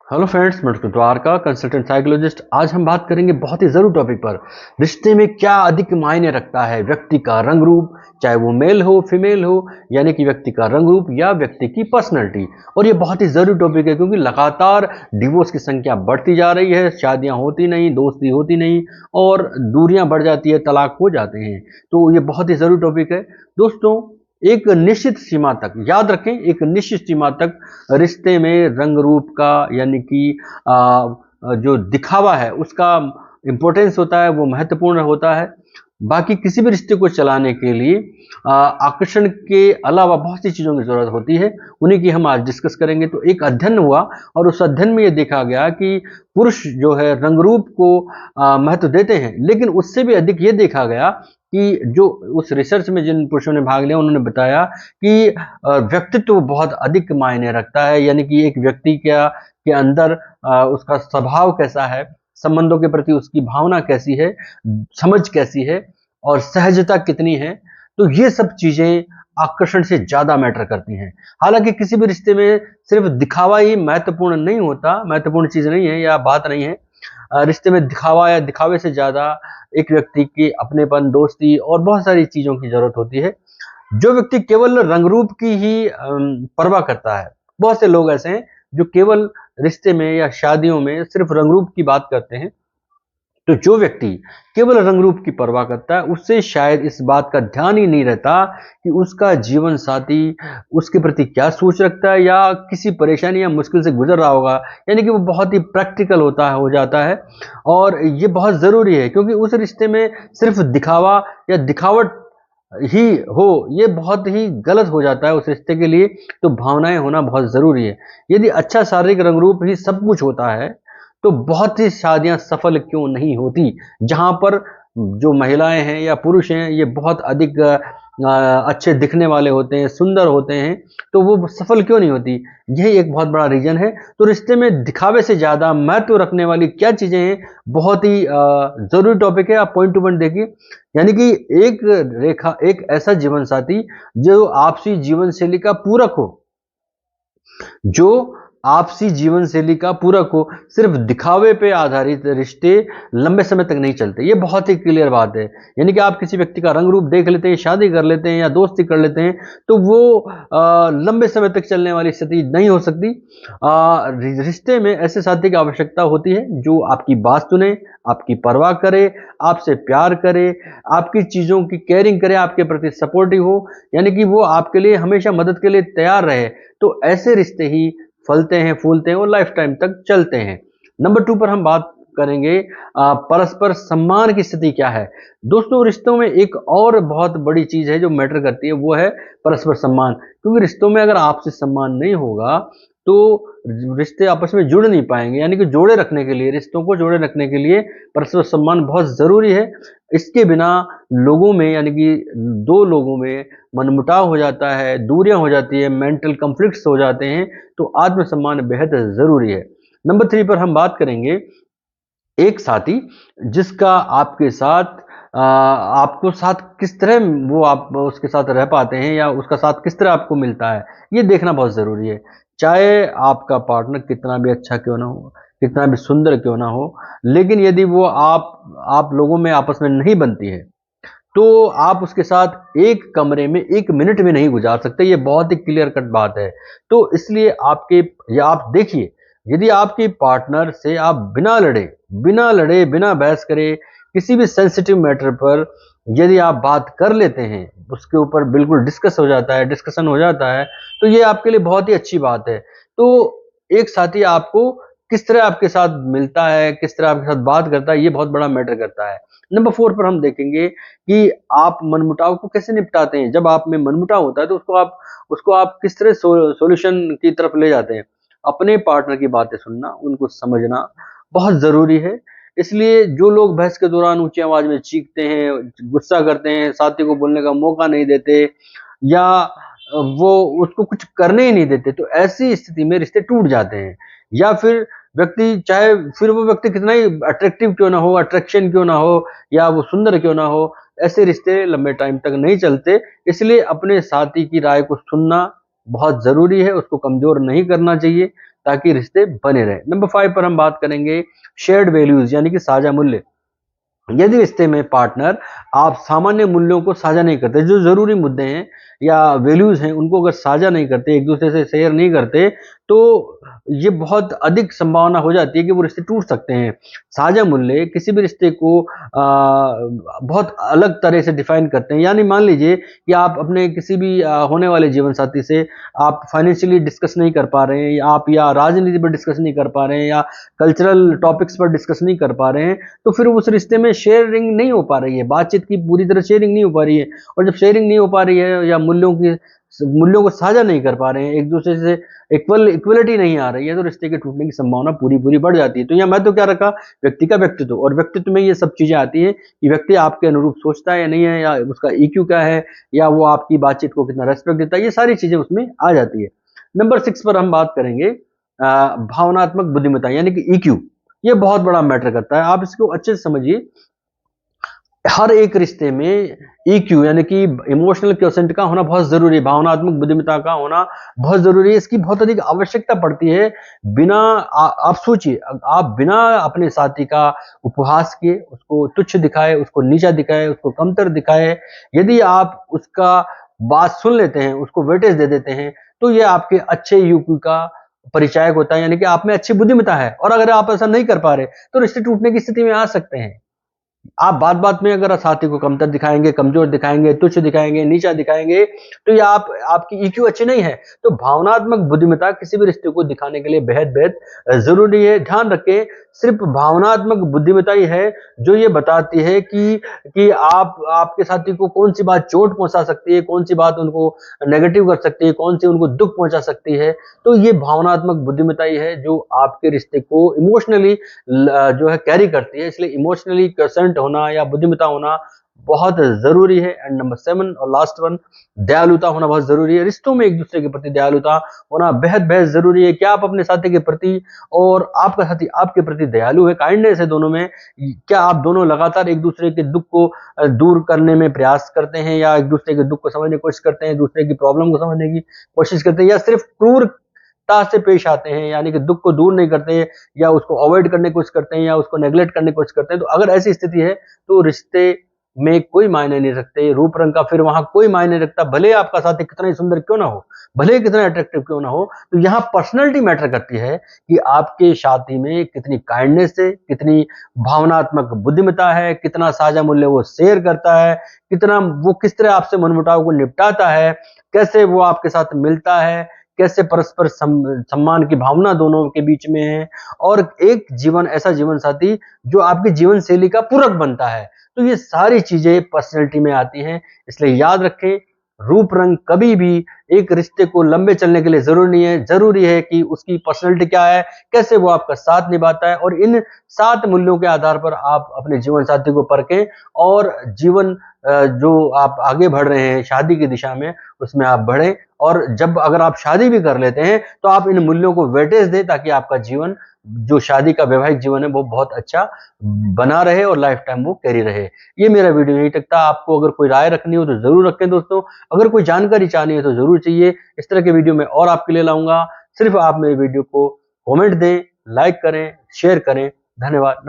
Hello friends, मैं doctor Dwarka consultant psychologist. आज हम बात करेंगे बहुत ही जरूरी टॉपिक पर। रिश्ते में क्या अधिक मायने रखता है, व्यक्ति का रंग रूप, चाहे वो मेल हो फीमेल हो, यानी कि व्यक्ति का रंग रूप या व्यक्ति की पर्सनैलिटी। और ये बहुत ही जरूरी टॉपिक है क्योंकि लगातार डिवोर्स की संख्या बढ़ती जा रही है, शादियां होती नहीं, दोस्ती होती नहीं और दूरियां बढ़ जाती है, तलाक हो जाते हैं। तो ये बहुत ही जरूरी टॉपिक है दोस्तों। एक निश्चित सीमा तक याद रखें, एक निश्चित सीमा तक रिश्ते में रंग रूप का यानी कि जो दिखावा है उसका इम्पोर्टेंस होता है, वो महत्वपूर्ण होता है। बाकी किसी भी रिश्ते को चलाने के लिए आकर्षण के अलावा बहुत सी चीज़ों की ज़रूरत होती है। उन्हीं की हम आज डिस्कस करेंगे। तो एक अध्ययन हुआ और उस अध्ययन में ये देखा गया कि पुरुष जो है रंग रूप को महत्व देते हैं, लेकिन उससे भी अधिक ये देखा गया कि जो उस रिसर्च में जिन पुरुषों ने भाग लिया उन्होंने बताया कि व्यक्तित्व बहुत अधिक मायने रखता है। यानी कि एक व्यक्ति के अंदर उसका स्वभाव कैसा है, संबंधों के प्रति उसकी भावना कैसी है, समझ कैसी है और सहजता कितनी है। तो ये सब चीजें आकर्षण से ज्यादा मैटर करती हैं। हालांकि किसी भी रिश्ते में सिर्फ दिखावा ही महत्वपूर्ण नहीं होता, महत्वपूर्ण चीज नहीं है या बात नहीं है। रिश्ते में दिखावा या दिखावे से ज्यादा एक व्यक्ति की अपनेपन, दोस्ती और बहुत सारी चीजों की जरूरत होती है। जो व्यक्ति केवल रंग रूप की ही परवाह करता है, बहुत से लोग ऐसे हैं जो केवल रिश्ते में या शादियों में सिर्फ रंग रूप की बात करते हैं। तो जो व्यक्ति केवल रंग रूप की परवाह करता है, उससे शायद इस बात का ध्यान ही नहीं रहता कि उसका जीवन साथी उसके प्रति क्या सोच रखता है या किसी परेशानी या मुश्किल से गुजर रहा होगा। यानी कि वो बहुत ही प्रैक्टिकल हो जाता है। और ये बहुत ज़रूरी है क्योंकि उस रिश्ते में सिर्फ दिखावा या दिखावट ही हो, ये बहुत ही गलत हो जाता है उस रिश्ते के लिए। तो भावनाएं होना बहुत ज़रूरी है। यदि अच्छा शारीरिक रंग रूप ही सब कुछ होता है तो बहुत सी शादियां सफल क्यों नहीं होती, जहां पर जो महिलाएं हैं या पुरुष हैं ये बहुत अधिक अच्छे दिखने वाले होते हैं, सुंदर होते हैं, तो वो सफल क्यों नहीं होती। यही एक बहुत बड़ा रीजन है। तो रिश्ते में दिखावे से ज्यादा महत्व रखने वाली क्या चीजें हैं, बहुत ही जरूरी टॉपिक है। आप पॉइंट टू पॉइंट देखिए। यानी कि एक रेखा, एक ऐसा जीवन साथी जो आपसी जीवन शैली का पूरक हो, जो आपसी जीवन शैली का पूरक हो। सिर्फ दिखावे पे आधारित रिश्ते लंबे समय तक नहीं चलते, ये बहुत ही क्लियर बात है। यानी कि आप किसी व्यक्ति का रंग रूप देख लेते हैं, शादी कर लेते हैं या दोस्ती कर लेते हैं, तो वो लंबे समय तक चलने वाली स्थिति नहीं हो सकती। रिश्ते में ऐसे साथी की आवश्यकता होती है जो आपकी बात सुने, आपकी परवाह करे, आपसे प्यार करे, आपकी चीज़ों की केयरिंग करे, आपके प्रति सपोर्टिव हो, यानी कि वो आपके लिए हमेशा मदद के लिए तैयार रहे। तो ऐसे रिश्ते ही फलते हैं, फूलते हैं और लाइफ टाइम तक चलते हैं। नंबर 2 पर हम बात करेंगे परस्पर सम्मान की स्थिति क्या है। दोस्तों, रिश्तों में एक और बहुत बड़ी चीज है जो मैटर करती है, वो है परस्पर सम्मान। क्योंकि रिश्तों में अगर आपसे सम्मान नहीं होगा तो रिश्ते आपस में जुड़ नहीं पाएंगे। यानी कि जोड़े रखने के लिए, रिश्तों को जोड़े रखने के लिए परस्पर सम्मान बहुत जरूरी है। इसके बिना लोगों में, यानी कि दो लोगों में मनमुटाव हो जाता है, दूरियां हो जाती है, मेंटल कॉन्फ्लिक्ट्स हो जाते हैं। तो आत्मसम्मान बेहद जरूरी है। नंबर 3 पर हम बात करेंगे एक साथी जिसका आपके साथ आपको साथ किस तरह वो आप उसके साथ रह पाते हैं या उसका साथ किस तरह आपको मिलता है, ये देखना बहुत ज़रूरी है। चाहे आपका पार्टनर कितना भी अच्छा क्यों ना हो, कितना भी सुंदर क्यों ना हो, लेकिन यदि वो आप लोगों में आपस में नहीं बनती है, तो आप उसके साथ एक कमरे में 1 मिनट भी नहीं गुजार सकते। ये बहुत ही क्लियर कट बात है। तो इसलिए आपके, या आप देखिए, यदि आपके पार्टनर से आप बिना लड़े, बिना बहस करे, किसी भी सेंसिटिव मैटर पर यदि आप बात कर लेते हैं, उसके ऊपर बिल्कुल डिस्कशन हो जाता है, तो ये आपके लिए बहुत ही अच्छी बात है। तो एक साथी आपको किस तरह आपके साथ मिलता है, किस तरह आपके साथ बात करता है, ये बहुत बड़ा मैटर करता है। नंबर 4 पर हम देखेंगे कि आप मनमुटाव को कैसे निपटाते हैं। जब आप में मनमुटाव होता है तो उसको आप किस तरह सॉल्यूशन की तरफ ले जाते हैं। अपने पार्टनर की बातें सुनना, उनको समझना बहुत ज़रूरी है। इसलिए जो लोग बहस के दौरान ऊँची आवाज़ में चीखते हैं, गुस्सा करते हैं, साथी को बोलने का मौका नहीं देते या वो उसको कुछ करने ही नहीं देते, तो ऐसी स्थिति में रिश्ते टूट जाते हैं। या फिर फिर वो व्यक्ति कितना ही अट्रैक्टिव क्यों ना हो, अट्रैक्शन क्यों ना हो या वो सुंदर क्यों ना हो, ऐसे रिश्ते लंबे टाइम तक नहीं चलते। इसलिए अपने साथी की राय को सुनना बहुत ज़रूरी है, उसको कमज़ोर नहीं करना चाहिए। ताकि रिश्ते बने रहे। नंबर 5 पर हम बात करेंगे शेयर्ड वैल्यूज यानी कि साझा मूल्य। यदि रिश्ते में पार्टनर आप सामान्य मूल्यों को साझा नहीं करते, जो जरूरी मुद्दे हैं या वैल्यूज हैं उनको अगर साझा नहीं करते, एक दूसरे से शेयर नहीं करते, तो ये बहुत अधिक संभावना हो जाती है कि वो रिश्ते टूट सकते हैं। साझा मूल्य किसी भी रिश्ते को बहुत अलग तरह से डिफाइन करते हैं। यानी मान लीजिए कि आप अपने किसी भी होने वाले जीवन साथी से आप फाइनेंशियली डिस्कस नहीं कर पा रहे हैं, या राजनीति पर डिस्कस नहीं कर पा रहे हैं, या कल्चरल टॉपिक्स पर डिस्कस नहीं कर पा रहे हैं, तो फिर उस रिश्ते में शेयरिंग नहीं हो पा रही है, बातचीत की पूरी तरह शेयरिंग नहीं हो पा रही है। और जब शेयरिंग नहीं हो पा रही है या मूल्यों को साझा नहीं कर पा रहे हैं, एक दूसरे से इक्वलिटी नहीं आ रही है, तो रिश्ते के टूटने की संभावना पूरी पूरी बढ़ जाती है। तो यहाँ मैं तो क्या रखा, व्यक्ति का व्यक्तित्व, और व्यक्तित्व में ये सब चीजें आती है कि व्यक्ति आपके अनुरूप सोचता है या नहीं है, या उसका ईक्यू क्या है, या वो आपकी बातचीत को कितना रेस्पेक्ट देता है, ये सारी चीजें उसमें आ जाती है। नंबर 6 पर हम बात करेंगे भावनात्मक बुद्धिमत्ता यानी कि ईक्यू। ये बहुत बड़ा मैटर करता है, आप इसको अच्छे से समझिए। हर एक रिश्ते में EQ यानी कि इमोशनल क्वोशेंट का होना बहुत जरूरी है, भावनात्मक बुद्धिमत्ता का होना बहुत जरूरी है। इसकी बहुत अधिक आवश्यकता पड़ती है। बिना आप सोचिए, आप बिना अपने साथी का उपहास किए, उसको तुच्छ दिखाए, उसको नीचा दिखाए, उसको कमतर दिखाए, यदि आप उसका बात सुन लेते हैं, उसको वेटेज दे देते हैं, तो ये आपके अच्छे EQ का परिचायक होता है, यानी कि आप में अच्छी बुद्धिमत्ता है। और अगर आप ऐसा नहीं कर पा रहे, तो रिश्ते टूटने की स्थिति में आ सकते हैं। आप बात-बात में अगर साथी को कमतर दिखाएँगे, कमज़ोर दिखाएँगे, तुच्छ दिखाएँगे, नीचा दिखाएँगे, तो ये आपकी EQ अच्छी नहीं है। तो भावनात्मक बुद्धिमत्ता किसी भी रिश्ते को दिखाने के लिए बेहद-बेहद ज़रूरी है। ध्यान रखें, सिर्फ़ भावनात्मक बुद्धिमत्ता ही है जो ये बताती है कि आप आपके साथी को कौन-सी बात चोट पहुँचा सकती है, कौन-सी बात उनको नेगेटिव कर सकती है, कौन-सी उनको दुःख पहुँचा सकती है। तो ये भावनात्मक बुद्धिमत्ता ही है जो आपके रिश्ते को इमोशनली जो है कैरी करती है। इसलिए इमोशनली क्वोशेंट होना या बुद्धिमत्ता होना बहुत ज़रूरी है। एंड नंबर 7 और लास्ट वन, दयालुता होना बहुत ज़रूरी है। रिश्तों में एक दूसरे के प्रति दयालुता होना बेहद ज़रूरी है। क्या आप अपने साथी के प्रति और आपका साथी आपके प्रति दयालु है, काइंडनेस है दोनों में? क्या आप दोनों लगातार एक दूसरे के दुःख को दूर करने में प्रयास करते हैं, या एक दूसरे के दुःख को समझने की कोशिश करते हैं, दूसरे की प्रॉब्लम को समझने की कोशिश करते हैं, या सिर्फ़ क्रूरता से पेश आते हैं, यानी कि दुःख को दूर नहीं करते, या उसको अवॉइड करने की कोशिश करते हैं, या उसको नेग्लेक्ट करने की कोशिश करते हैं? तो अगर ऐसी स्थिति है, तो रिश्ते में कोई मायने नहीं रखते, रूप रंग का फिर वहां कोई मायने नहीं रखता, भले आपका साथी कितना ही सुंदर क्यों ना हो, भले कितना अट्रैक्टिव क्यों ना हो। तो यहाँ पर्सनैलिटी मैटर करती है कि आपके साथी में कितनी काइंडनेस है, कितनी भावनात्मक बुद्धिमत्ता है, कितना साझा मूल्य वो शेयर करता है, कितना वो किस तरह आपसे मनमुटाव को निपटाता है, कैसे वो आपके साथ मिलता है, कैसे परस्पर सम्मान की भावना दोनों के बीच में है, और एक ऐसा जीवन साथी जो आपकी जीवन शैली का पूरक बनता है। तो ये सारी चीजें पर्सनैलिटी में आती हैं। इसलिए याद रखें, रूप रंग कभी भी एक रिश्ते को लंबे चलने के लिए जरूरी नहीं है। जरूरी है कि उसकी पर्सनैलिटी क्या है, कैसे वो आपका साथ निभाता है, और इन 7 मूल्यों के आधार पर आप अपने जीवन साथी को परखें, और जीवन जो आप आगे बढ़ रहे हैं शादी की दिशा में, उसमें आप बढ़ें। और अगर आप शादी भी कर लेते हैं, तो आप इन मूल्यों को वेटेज दें, ताकि आपका जीवन, जो शादी का वैवाहिक जीवन है, वो बहुत अच्छा बना रहे और लाइफ टाइम वो कैरी रहे। ये मेरा वीडियो यहीं तक था। आपको अगर कोई राय रखनी हो तो जरूर रखें दोस्तों। अगर कोई जानकारी चाहनी है तो जरूर चाहिए। इस तरह के वीडियो मैं और आपके लिए लाऊंगा। सिर्फ आप मेरे वीडियो को कमेंट दें, लाइक करें, शेयर करें। धन्यवाद।